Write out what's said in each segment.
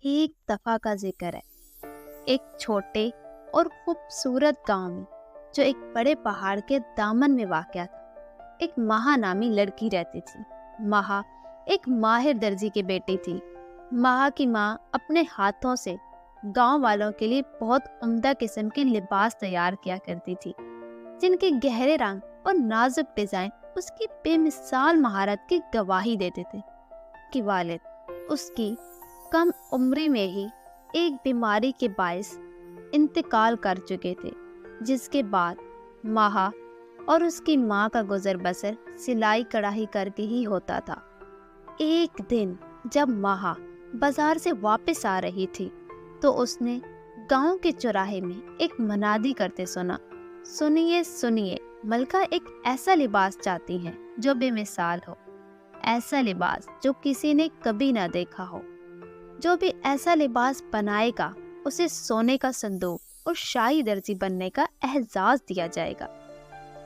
ایک دفعہ کا ذکر ہے، ایک چھوٹے اور خوبصورت گاؤں میں جو ایک بڑے پہاڑ کے دامن میں واقع تھا، ایک مہا نامی لڑکی رہتی تھی۔ مہا ایک ماہر درزی کی بیٹی تھی۔ مہا کی ماں اپنے ہاتھوں سے گاؤں والوں کے لیے بہت عمدہ قسم کے لباس تیار کیا کرتی تھی، جن کے گہرے رنگ اور نازک ڈیزائن اس کی بے مثال مہارت کی گواہی دیتے تھے کہ والد اس کی کم عمری میں ہی ایک بیماری کے باعث انتقال کر چکے تھے، جس کے بعد مہا اور اس کی ماں کا گزر بسر سلائی کڑھائی کر کے ہی ہوتا تھا۔ ایک دن جب مہا بازار سے واپس آ رہی تھی تو اس نے گاؤں کے چوراہے میں ایک منادی کرتے سنا، سنیے سنیے، ملکہ ایک ایسا لباس چاہتی ہے جو بے مثال ہو، ایسا لباس جو کسی نے کبھی نہ دیکھا ہو۔ جو بھی ایسا لباس بنائے گا اسے سونے کا صندوق اور شاہی درزی بننے کا اعزاز دیا جائے گا۔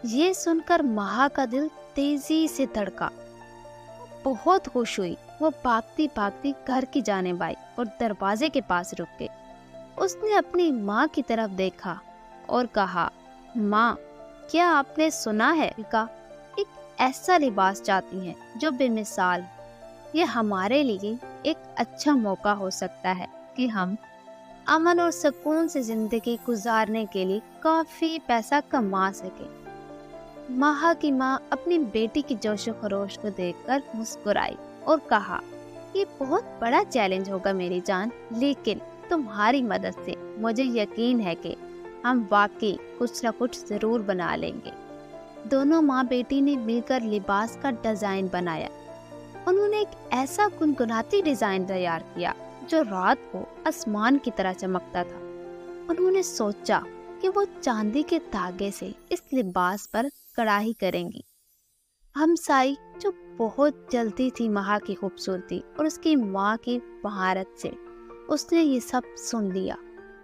یہ سن کر مہا کا دل تیزی سے دھڑکا، بہت خوش ہوئی۔ وہ بھاگتی بھاگتی گھر کی جانب آئی اور دروازے کے پاس رک گئی۔ اس نے اپنی ماں کی طرف دیکھا اور کہا، ماں، کیا آپ نے سنا ہے کہ ایک ایسا لباس چاہتی ہیں جو بے مثال ہے؟ یہ ہمارے لیے ایک اچھا موقع ہو سکتا ہے کہ ہم امن اور سکون سے زندگی گزارنے کے لیے کافی پیسہ کما سکیں۔ مہا کی ماں اپنی بیٹی کی جوش و خروش کو دیکھ کر مسکرائی اور کہا، یہ بہت بڑا چیلنج ہوگا میری جان، لیکن تمہاری مدد سے مجھے یقین ہے کہ ہم واقعی کچھ نہ کچھ ضرور بنا لیں گے۔ دونوں ماں بیٹی نے مل کر لباس کا ڈیزائن بنایا۔ انہوں نے ایک ایسا گنگناتی ڈیزائن تیار کیا جو رات کو آسمان کی طرح چمکتا تھا۔ انہوں نے سوچا کہ وہ چاندی کے دھاگے سے اس لباس پر کڑھائی کریں گی۔ ہمسائی جو بہت جلتی تھی مہا کی خوبصورتی اور اس کی ماں کی مہارت سے، اس نے یہ سب سن لیا۔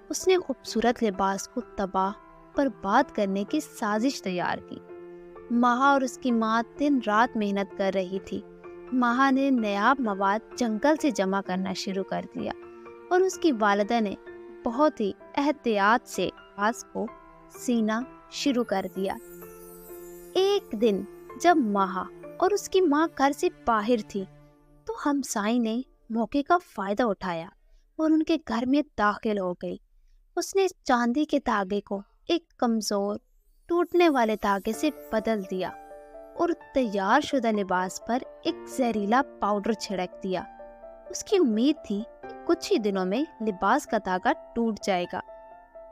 اس نے خوبصورت لباس کو تباہ برباد کرنے کی سازش تیار کی۔ مہا اور اس کی ماں دن رات محنت کر رہی تھی۔ مہا نے نایاب مواد جنگل سے جمع کرنا شروع کر دیا اور اس کی والدہ نے بہت ہی احتیاط سے لباس کو سینا شروع کر دیا۔ ایک دن جب مہا اور اس کی ماں گھر سے باہر تھی تو ہمسائی نے موقع کا فائدہ اٹھایا اور ان کے گھر میں داخل ہو گئی۔ اس نے چاندی کے دھاگے کو ایک کمزور ٹوٹنے والے دھاگے سے بدل دیا اور تیار شدہ لباس پر ایک زہریلا پاؤڈر چھڑک دیا۔ اس کی امید تھی کہ کچھ ہی دنوں میں لباس کا دھاگا ٹوٹ جائے گا۔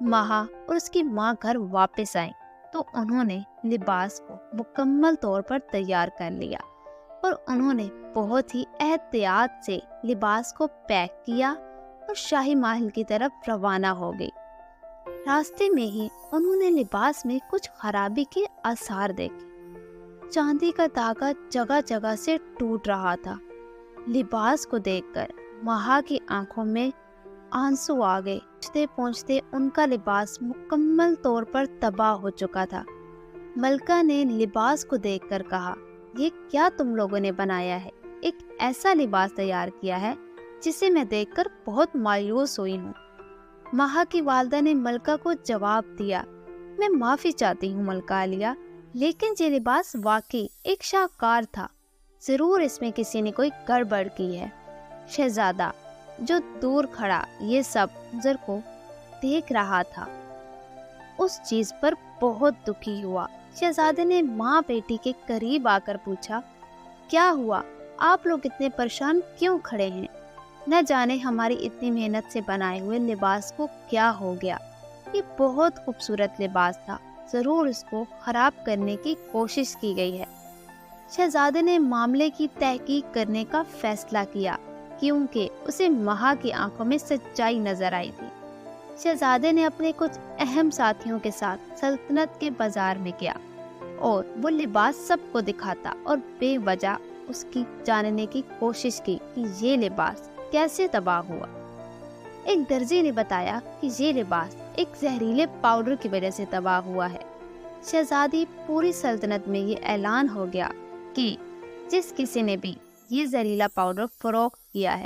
مہا اور اس کی ماں گھر واپس آئیں تو انہوں نے لباس کو مکمل طور پر تیار کر لیا اور انہوں نے بہت ہی احتیاط سے لباس کو پیک کیا اور شاہی محل کی طرف روانہ ہو گئی۔ راستے میں ہی انہوں نے لباس میں کچھ خرابی کے آثار دیکھے۔ چاندی کا دھاگا جگہ جگہ سے ٹوٹ رہا تھا۔ لباس کو دیکھ کر مہا کی آنکھوں میں آنسو آ گئے۔ پہنچتے پہنچتے ان کا لباس مکمل طور پر تباہ ہو چکا تھا۔ ملکہ نے لباس کو دیکھ کر کہا، یہ کیا تم لوگوں نے بنایا ہے؟ ایک ایسا لباس تیار کیا ہے جسے میں دیکھ کر بہت مایوس ہوئی ہوں۔ مہا کی والدہ نے ملکہ کو جواب دیا، میں معافی چاہتی ہوں ملکہ عالیہ، لیکن یہ لباس واقعی ایک شاہکار تھا، ضرور اس میں کسی نے کوئی گڑبڑ کی ہے۔ شہزادہ جو دور کھڑا یہ سب منظر کو دیکھ رہا تھا اس چیز پر بہت دکھی ہوا۔ شہزادے نے ماں بیٹی کے قریب آ کر پوچھا، کیا ہوا؟ آپ لوگ اتنے پریشان کیوں کھڑے ہیں؟ نہ جانے ہماری اتنی محنت سے بنائے ہوئے لباس کو کیا ہو گیا۔ یہ بہت خوبصورت لباس تھا، ضرور اس کو خراب کرنے کی کوشش کی گئی ہے۔ شہزادے نے معاملے کی تحقیق کرنے کا فیصلہ کیا کیونکہ اسے مہا کی آنکھوں میں سچائی نظر آئی تھی۔ شہزادے نے اپنے کچھ اہم ساتھیوں کے ساتھ سلطنت کے بازار میں گیا اور وہ لباس سب کو دکھاتا اور بے وجہ اس کی جاننے کی کوشش کی کہ یہ لباس کیسے تباہ ہوا۔ ایک درزی نے بتایا کہ یہ لباس ایک زہریلے پاؤڈر کی وجہ سے تباہ ہوا ہے۔ شہزادی پوری سلطنت میں یہ اعلان ہو گیا کہ جس کسی نے بھی یہ زہریلا پاؤڈر فروخت کیا ہے